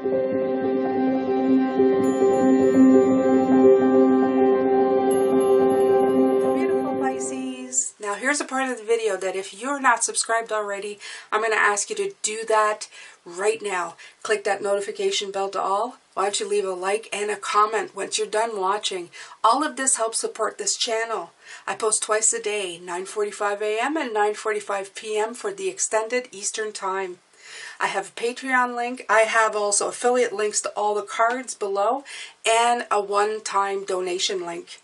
Beautiful Pisces. Now here's a part of the video that if you're not subscribed already, I'm going to ask you to do that right now. Click that notification bell to all. Why don't you leave a like and a comment once you're done watching. All of this helps support this channel. I post twice a day, 9:45 a.m. and 9:45 p.m. for the extended Eastern time. I have a Patreon link. I have also affiliate links to all the cards below and a one-time donation link.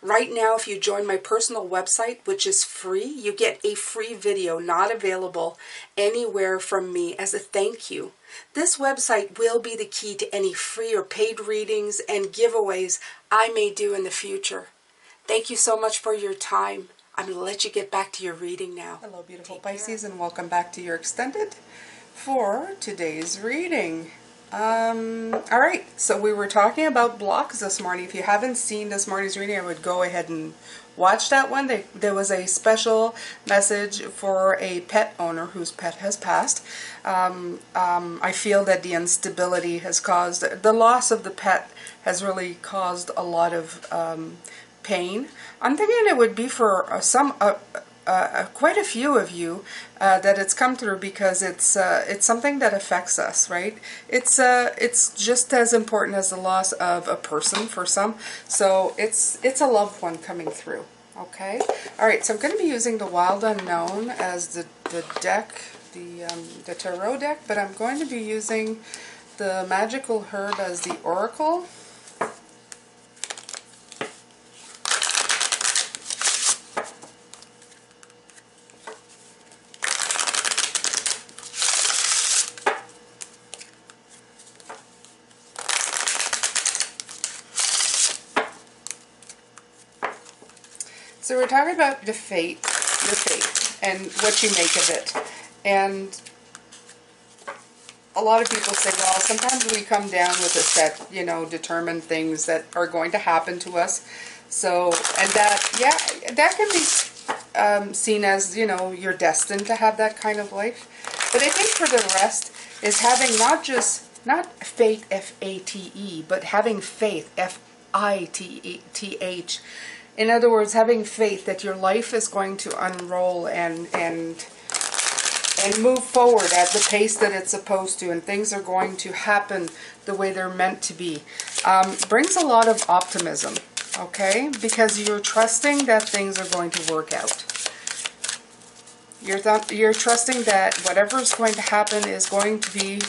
Right now, if you join my personal website, which is free, you get a free video not available anywhere from me as a thank you. This website will be the key to any free or paid readings and giveaways I may do in the future. Thank you so much for your time. I'm going to let you get back to your reading now. Hello, beautiful Pisces, and welcome back to your extended for today's reading. Alright, so we were talking about blocks this morning. If you haven't seen this morning's reading, I would go ahead and watch that one. There was a special message for a pet owner whose pet has passed. I feel that the instability has caused, the loss of the pet has really caused a lot of pain. I'm thinking it would be for quite a few of you that it's come through, because it's something that affects us, right? It's just as important as the loss of a person for some. So it's a loved one coming through. Okay. All right. So I'm going to be using the Wild Unknown as the deck, the tarot deck, but I'm going to be using the Magical Herb as the oracle. So we're talking about your fate, and what you make of it. And a lot of people say, well, sometimes we come down with a set, determined things that are going to happen to us. So, and that, yeah, that can be seen as, you're destined to have that kind of life. But I think for the rest is having not fate, F-A-T-E, but having faith, F-I-T-H. In other words, having faith that your life is going to unroll and move forward at the pace that it's supposed to, and things are going to happen the way they're meant to be. Brings a lot of optimism, okay? Because you're trusting that things are going to work out. You're trusting that whatever's going to happen is going to be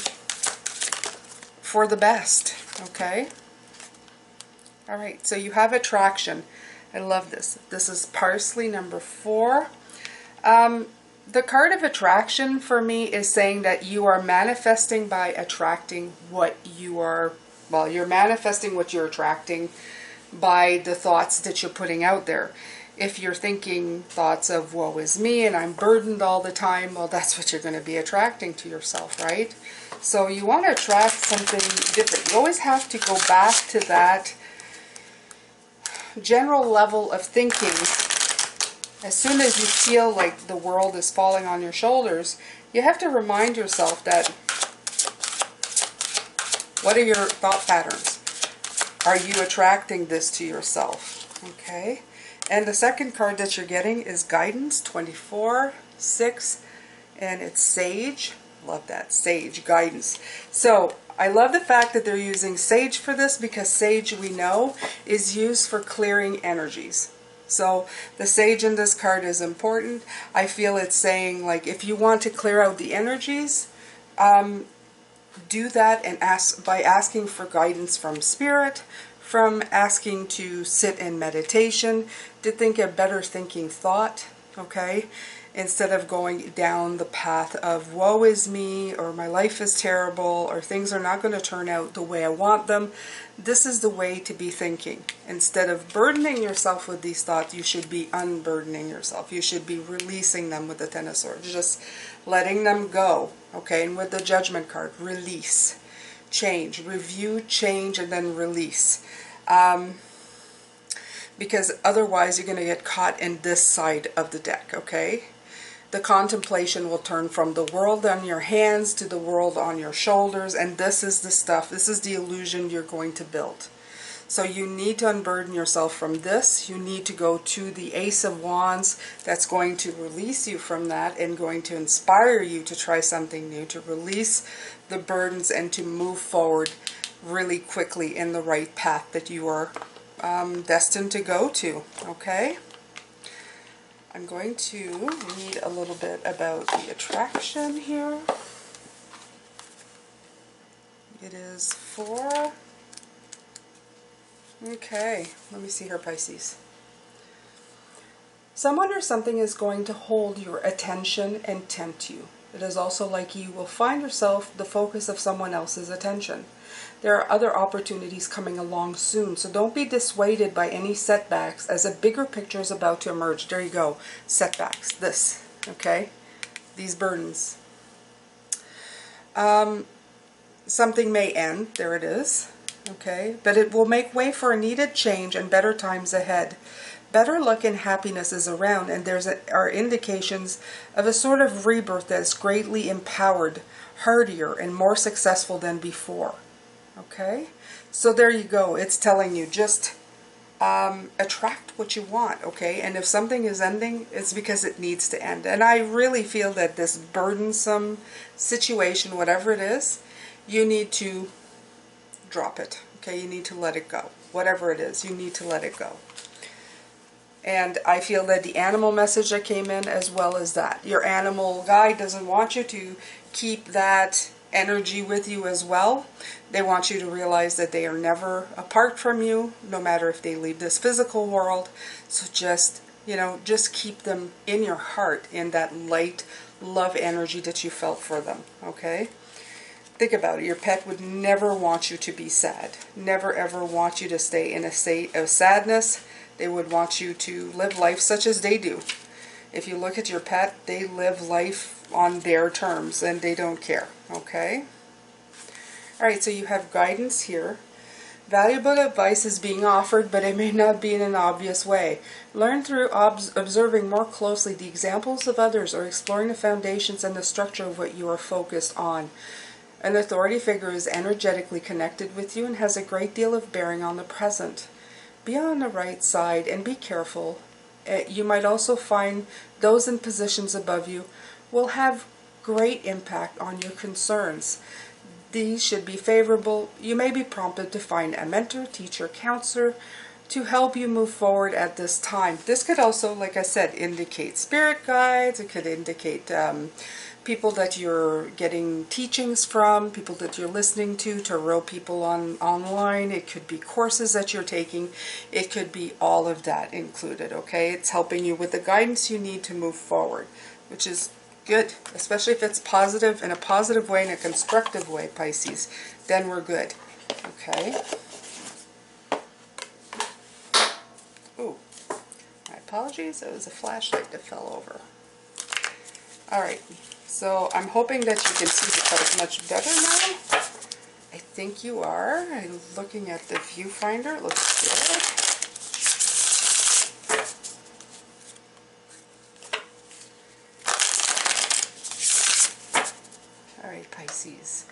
for the best, okay? All right, so you have attraction. I love this. This is parsley number 4. The card of attraction for me is saying that you are manifesting by attracting what you are, well, you're manifesting what you're attracting by the thoughts that you're putting out there. If you're thinking thoughts of woe is me and I'm burdened all the time, well, that's what you're going to be attracting to yourself, right? So you want to attract something different. You always have to go back to that general level of thinking. As soon as you feel like the world is falling on your shoulders, you have to remind yourself that, what are your thought patterns? Are you attracting this to yourself? Okay. And the second card that you're getting is Guidance, 24/6, and it's Sage. Love that, Sage, Guidance. So I love the fact that they're using sage for this, because sage, we know, is used for clearing energies. So the sage in this card is important. I feel it's saying, like, if you want to clear out the energies, do that, and by asking for guidance from spirit, from asking to sit in meditation, to think a better thinking thought, okay? Instead of going down the path of woe is me, or my life is terrible, or things are not going to turn out the way I want them. This is the way to be thinking. Instead of burdening yourself with these thoughts, you should be unburdening yourself. You should be releasing them with the Ten of Swords, just letting them go, okay? And with the Judgment card, release, change, review, change, and then release. Because otherwise you're going to get caught in this side of the deck, okay? the contemplation will turn from the world on your hands to the world on your shoulders, and this is the stuff, this is the illusion you're going to build. So you need to unburden yourself from this. You need to go to the Ace of Wands that's going to release you from that and going to inspire you to try something new, to release the burdens and to move forward really quickly in the right path that you are destined to go to, okay? I'm going to read a little bit about the attraction here. It is for... Okay, let me see here, Pisces. Someone or something is going to hold your attention and tempt you. It is also like you will find yourself the focus of someone else's attention. There are other opportunities coming along soon, so don't be dissuaded by any setbacks as a bigger picture is about to emerge. There you go, setbacks, this, okay? These burdens. Something may end, there it is. Okay, but it will make way for a needed change and better times ahead. Better luck and happiness is around, and are indications of a sort of rebirth that is greatly empowered, heartier, and more successful than before. Okay, so there you go. It's telling you just attract what you want. Okay, and if something is ending, it's because it needs to end. And I really feel that this burdensome situation, whatever it is, you need to drop it. Okay, you need to let it go. Whatever it is, you need to let it go. And I feel that the animal message that came in as well as that. Your animal guide doesn't want you to keep that energy with you as well. They want you to realize that they are never apart from you, no matter if they leave this physical world. So just, you know, just keep them in your heart, in that light love energy that you felt for them, okay? Think about it. Your pet would never want you to be sad. Never ever want you to stay in a state of sadness. They would want you to live life such as they do. If you look at your pet, they live life on their terms and they don't care. Okay? Alright, so you have guidance here. Valuable advice is being offered, but it may not be in an obvious way. Learn through observing more closely the examples of others or exploring the foundations and the structure of what you are focused on. An authority figure is energetically connected with you and has a great deal of bearing on the present. Be on the right side and be careful. You might also find those in positions above you will have great impact on your concerns. These should be favorable. You may be prompted to find a mentor, teacher, counselor to help you move forward at this time. This could also, like I said, indicate spirit guides. It could indicate people that you're getting teachings from, people that you're listening to, tarot people online. It could be courses that you're taking. It could be all of that included, okay? It's helping you with the guidance you need to move forward, which is good, especially if it's positive, in a positive way, in a constructive way, Pisces. Then we're good, okay? Ooh, my apologies. It was a flashlight that fell over. All right. So I'm hoping that you can see the cards much better now. I think you are. I'm looking at the viewfinder. It looks good. All right, Pisces.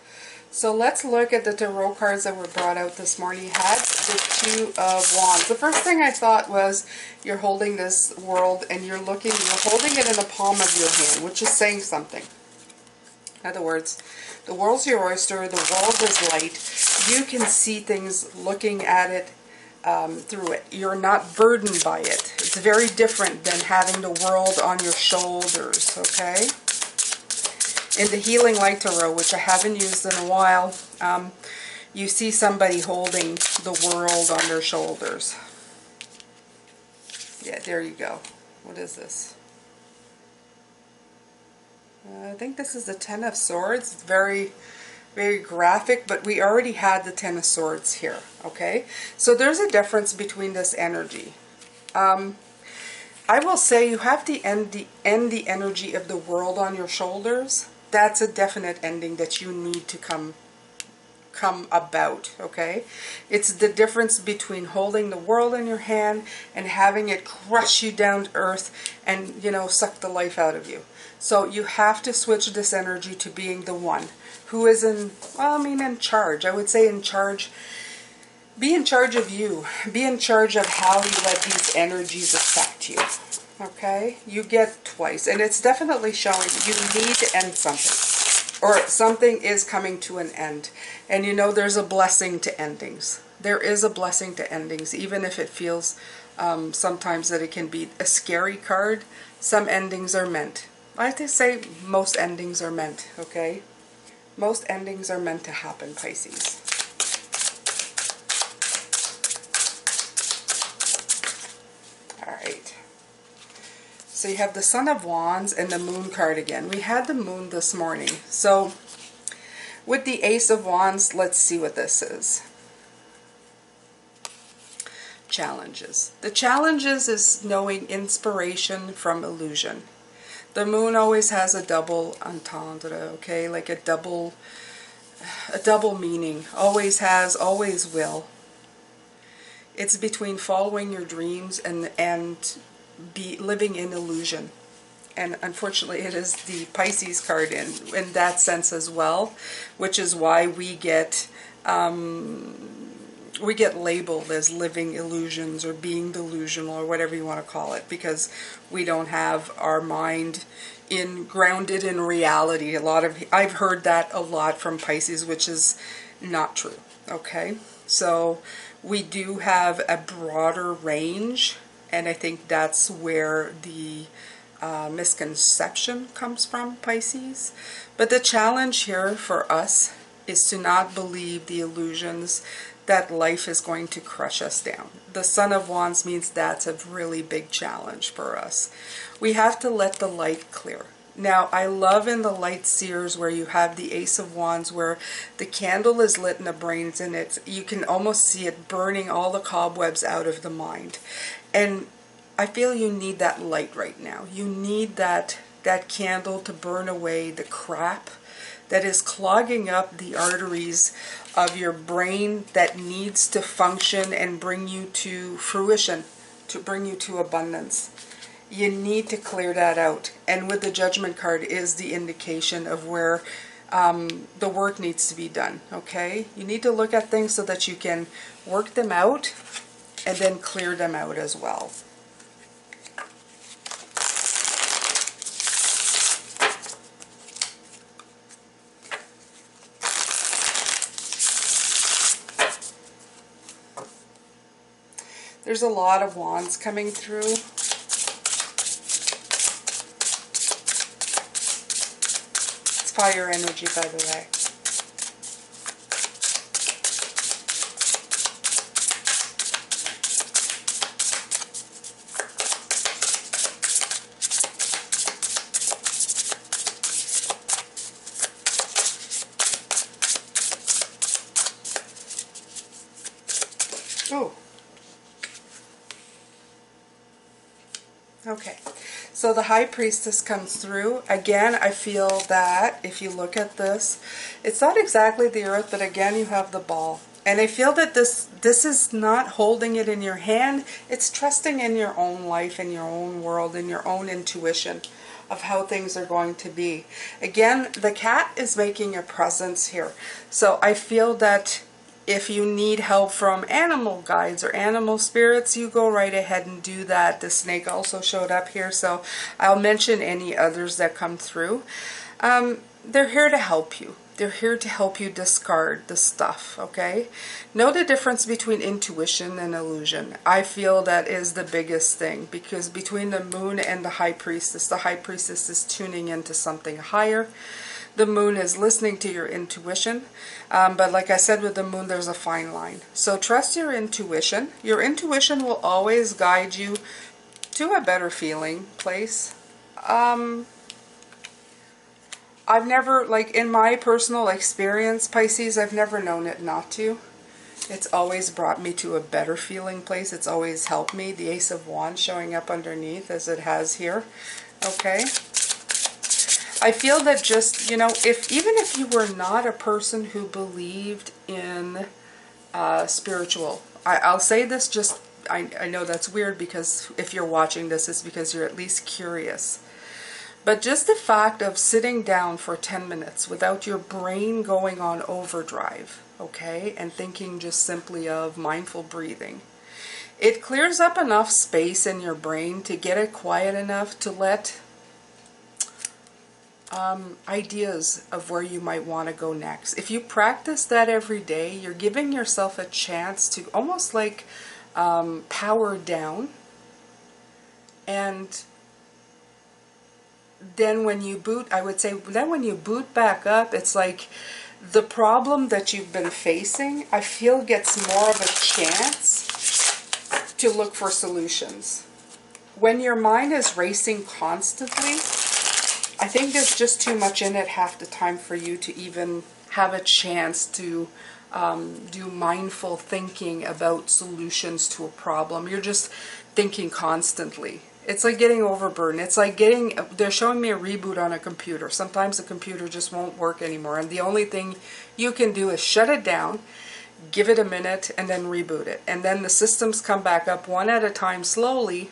So let's look at the tarot cards that were brought out this morning. You had the Two of Wands. The first thing I thought was you're holding this world and you're holding it in the palm of your hand, which is saying something. In other words, the world's your oyster, the world is light. You can see things looking at it through it. You're not burdened by it. It's very different than having the world on your shoulders, okay? In the Healing Light Tarot, which I haven't used in a while, you see somebody holding the world on their shoulders. Yeah, there you go. What is this? I think this is the Ten of Swords. It's very, very graphic, but we already had the Ten of Swords here, okay? So there's a difference between this energy. I will say you have to end the energy of the world on your shoulders. That's a definite ending that you need to come come about, okay? It's the difference between holding the world in your hand and having it crush you down to earth and, you know, suck the life out of you. So you have to switch this energy to being the one who is in, well, I mean, in charge. I would say in charge. Be in charge of you. Be in charge of how you let these energies affect you. Okay? You get twice. And it's definitely showing you need to end something. Or something is coming to an end. And you know there's a blessing to endings. There is a blessing to endings. Even if it feels sometimes that it can be a scary card. Some endings are meant. I like to say most endings are meant. Okay? Most endings are meant to happen, Pisces. Alright, so you have the Son of Wands and the Moon card again. We had the Moon this morning. So with the Ace of Wands, let's see what this is. Challenges. The challenges is knowing inspiration from illusion. The Moon always has a double entendre, okay? Like a double meaning. Always has, always will. It's between following your dreams and living in illusion. And unfortunately, it is the Pisces card in that sense as well, which is why we get labeled as living illusions or being delusional or whatever you want to call it, because we don't have our mind grounded in reality. I've heard that a lot from Pisces, which is not true. Okay, so we do have a broader range, and I think that's where the misconception comes from, Pisces. But the challenge here for us is to not believe the illusions that life is going to crush us down. The Son of Wands means that's a really big challenge for us. We have to let the light clear. Now, I love in the Light Seers where you have the Ace of Wands, where the candle is lit in the brains, and you can almost see it burning all the cobwebs out of the mind. And I feel you need that light right now. You need that candle to burn away the crap that is clogging up the arteries of your brain that needs to function and bring you to fruition, to bring you to abundance. You need to clear that out. And with the Judgment card is the indication of where the work needs to be done, okay? You need to look at things so that you can work them out and then clear them out as well. There's a lot of wands coming through. It's fire energy, by the way. Oh. Okay, so the High Priestess comes through. Again, I feel that if you look at this, it's not exactly the earth, but again, you have the ball. And I feel that this is not holding it in your hand. It's trusting in your own life, in your own world, in your own intuition of how things are going to be. Again, the cat is making a presence here. So I feel that if you need help from animal guides or animal spirits, you go right ahead and do that. The snake also showed up here, so I'll mention any others that come through. They're here to help you. They're here to help you discard the stuff, okay? Know the difference between intuition and illusion. I feel that is the biggest thing, because between the Moon and the High Priestess is tuning into something higher. The Moon is listening to your intuition. But like I said, with the Moon, there's a fine line. So trust your intuition. Your intuition will always guide you to a better feeling place. I've never, like in my personal experience, Pisces, I've never known it not to. It's always brought me to a better feeling place. It's always helped me. The Ace of Wands showing up underneath as it has here. Okay. I feel that just, you know, even if you were not a person who believed in spiritual, I'll say this just, I know that's weird because if you're watching this, it's because you're at least curious. But just the fact of sitting down for 10 minutes without your brain going on overdrive, okay, and thinking just simply of mindful breathing, it clears up enough space in your brain to get it quiet enough to let ideas of where you might want to go next. If you practice that every day, you're giving yourself a chance to almost like power down, and then when you boot, I would say, then when you boot back up, it's like the problem that you've been facing, I feel, gets more of a chance to look for solutions. When your mind is racing constantly, I think there's just too much in it half the time for you to even have a chance to do mindful thinking about solutions to a problem. You're just thinking constantly. It's like getting overburdened. It's like they're showing me a reboot on a computer. Sometimes the computer just won't work anymore. And the only thing you can do is shut it down, give it a minute, and then reboot it. And then the systems come back up one at a time slowly,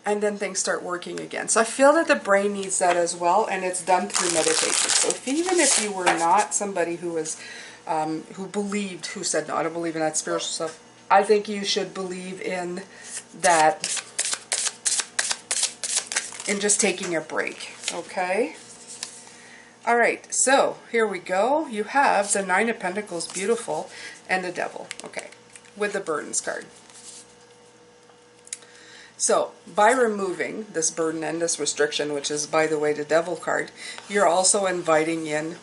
and then things start working again. So I feel that the brain needs that as well, and it's done through meditation. So even if you were not somebody who was, who said, no, I don't believe in that spiritual stuff, I think you should believe in that, in just taking a break, okay? All right, so here we go. You have the Nine of Pentacles, beautiful, and the Devil, okay, with the Burdens card. So, by removing this burden and this restriction, which is, by the way, the Devil card, you're also inviting in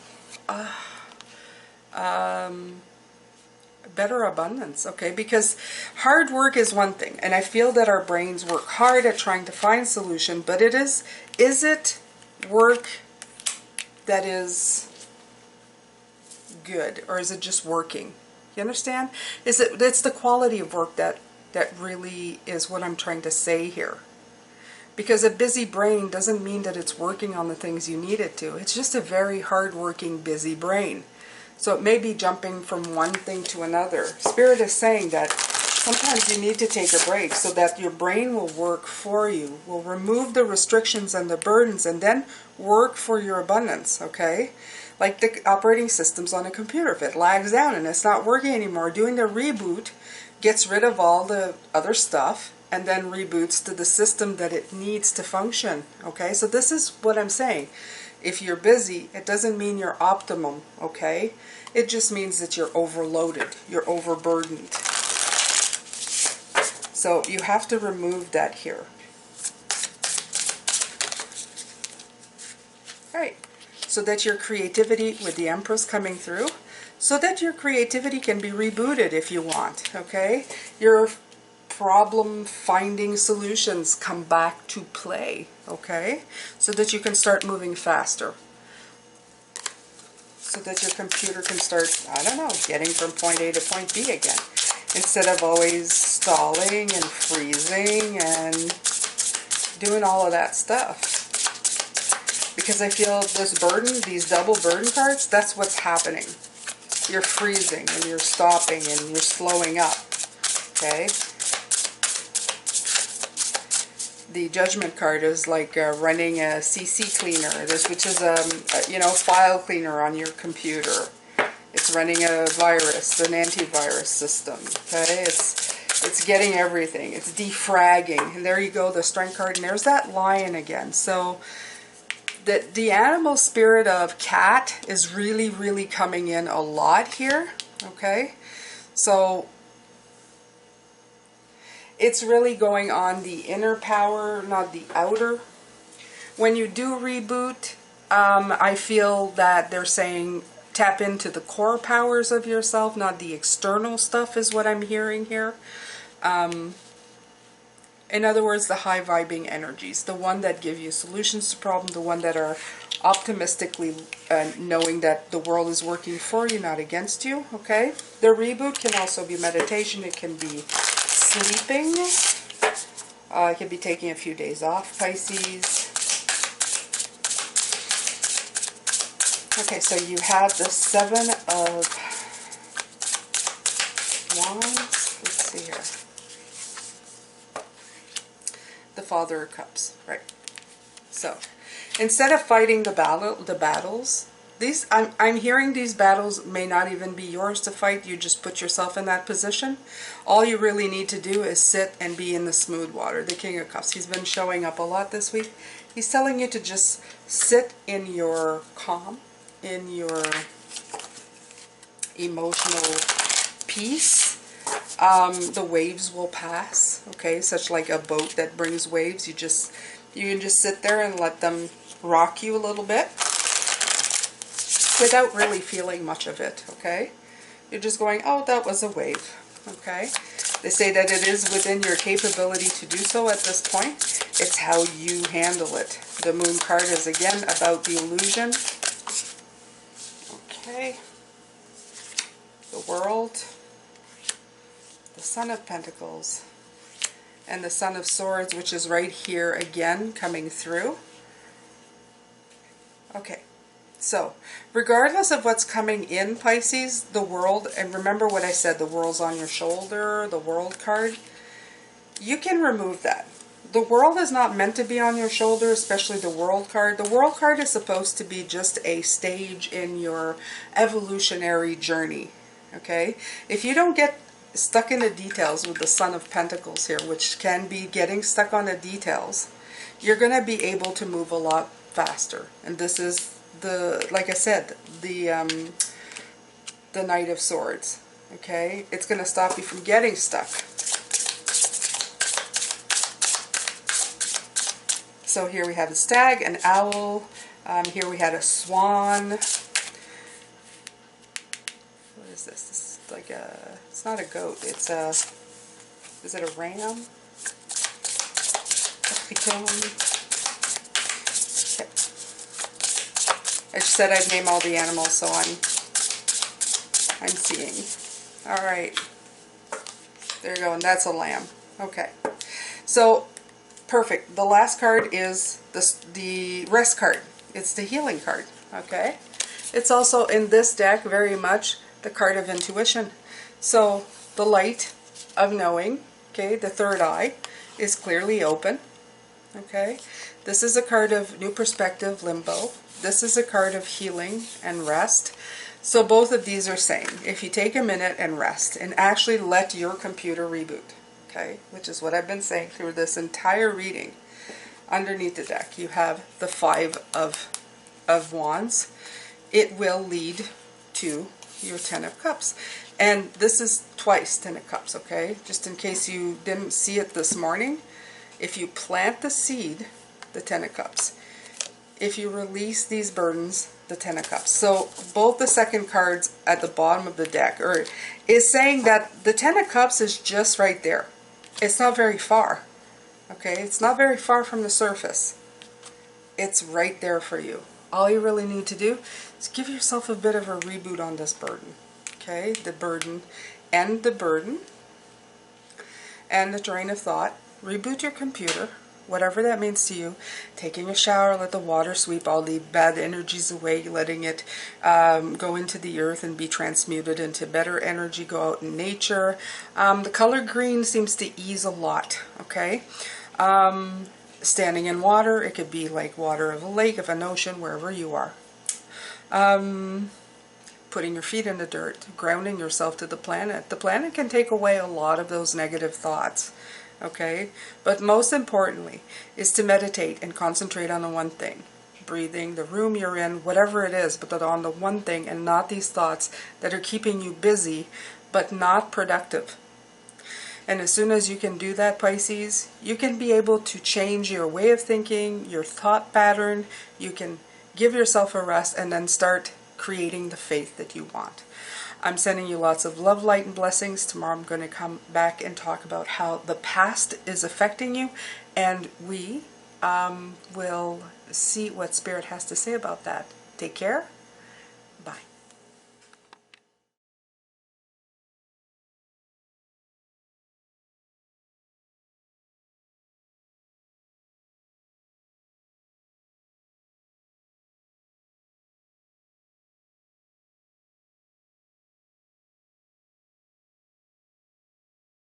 better abundance, okay? Because hard work is one thing, and I feel that our brains work hard at trying to find solution, but is it work that is good, or is it just working? You understand? It's the quality of work that really is what I'm trying to say here. Because a busy brain doesn't mean that it's working on the things you need it to. It's just a very hard-working, busy brain. So it may be jumping from one thing to another. Spirit is saying that sometimes you need to take a break so that your brain will work for you, will remove the restrictions and the burdens, and then work for your abundance, okay? Like the operating systems on a computer. If it lags down and it's not working anymore, doing the reboot gets rid of all the other stuff and then reboots to the system that it needs to function, okay? So this is what I'm saying. If you're busy, it doesn't mean you're optimum, okay? It just means that you're overloaded, you're overburdened. So you have to remove that here. All right, so that your creativity, with the Empress coming through, so that your creativity can be rebooted if you want, okay? Your problem-finding solutions come back to play, okay? So that you can start moving faster. So that your computer can start, I don't know, getting from point A to point B again. Instead of always stalling and freezing and doing all of that stuff. Because I feel this burden, these double burden cards, that's what's happening. You're freezing and you're stopping and you're slowing up, okay? The Judgment card is like running a CC cleaner, which is a file cleaner on your computer. It's running a virus, an antivirus system, okay? It's getting everything. It's defragging. And there you go, the Strength card, and there's that lion again. So the animal spirit of cat is really, really coming in a lot here, okay? So it's really going on the inner power, not the outer. When you do reboot, I feel that they're saying tap into the core powers of yourself, not the external stuff is what I'm hearing here. In other words, the high vibing energies, the one that give you solutions to problems, the one that are optimistically knowing that the world is working for you, not against you, okay? The reboot can also be meditation, it can be sleeping, it can be taking a few days off, Pisces. Okay, so you have the Seven of Wands. Let's see here. The Father of Cups, right? So, instead of fighting the battles, I'm hearing these battles may not even be yours to fight. You just put yourself in that position. All you really need to do is sit and be in the smooth water. The King of Cups. He's been showing up a lot this week. He's telling you to just sit in your calm, in your emotional peace. The waves will pass, okay? Such like a boat that brings waves. You can just sit there and let them rock you a little bit without really feeling much of it, okay? You're just going, oh, that was a wave, okay? They say that it is within your capability to do so at this point. It's how you handle it. The Moon card is again about the illusion. Okay. The World. The Son of Pentacles. And the Son of Swords, which is right here again coming through. Okay. So, regardless of what's coming in, Pisces, the World, and remember what I said, the World's on your shoulder, the World card, you can remove that. The World is not meant to be on your shoulder, especially the World card. The World card is supposed to be just a stage in your evolutionary journey, okay? If you don't get stuck in the details with the Son of Pentacles here, which can be getting stuck on the details, you're going to be able to move a lot faster. And this is like I said, the Knight of Swords, okay? It's going to stop you from getting stuck. So here we have a stag, an owl, here we had a swan. What is this? This is like a, it's not a goat, it's a, is it a ram? I just said I'd name all the animals, so I'm seeing. All right. There you go, and that's a lamb. Okay. So, perfect. The last card is the rest card. It's the healing card, okay? It's also in this deck very much the card of intuition. So, the light of knowing, okay, the third eye is clearly open, okay? This is a card of new perspective, limbo. This is a card of healing and rest. So both of these are saying, if you take a minute and rest and actually let your computer reboot, okay, which is what I've been saying through this entire reading, underneath the deck you have the Five of Wands. It will lead to your Ten of Cups. And this is twice Ten of Cups, okay? Just in case you didn't see it this morning, if you plant the seed, the Ten of Cups. If you release these burdens, the Ten of Cups. So both the second cards at the bottom of the deck is saying that the Ten of Cups is just right there. It's not very far. Okay, it's not very far from the surface. It's right there for you. All you really need to do is give yourself a bit of a reboot on this burden. Okay, the burden and the burden and the train of thought. Reboot your computer. Whatever that means to you. Taking a shower, let the water sweep all the bad energies away, letting it go into the earth and be transmuted into better energy, go out in nature. The color green seems to ease a lot, okay? Standing in water, it could be like water of a lake, of an ocean, wherever you are. Putting your feet in the dirt, grounding yourself to the planet. The planet can take away a lot of those negative thoughts. Okay, but most importantly is to meditate and concentrate on the one thing. Breathing, the room you're in, whatever it is, but on the one thing and not these thoughts that are keeping you busy but not productive. And as soon as you can do that, Pisces, you can be able to change your way of thinking, your thought pattern. You can give yourself a rest and then start creating the faith that you want. I'm sending you lots of love, light, and blessings. Tomorrow I'm going to come back and talk about how the past is affecting you, and we will see what Spirit has to say about that. Take care.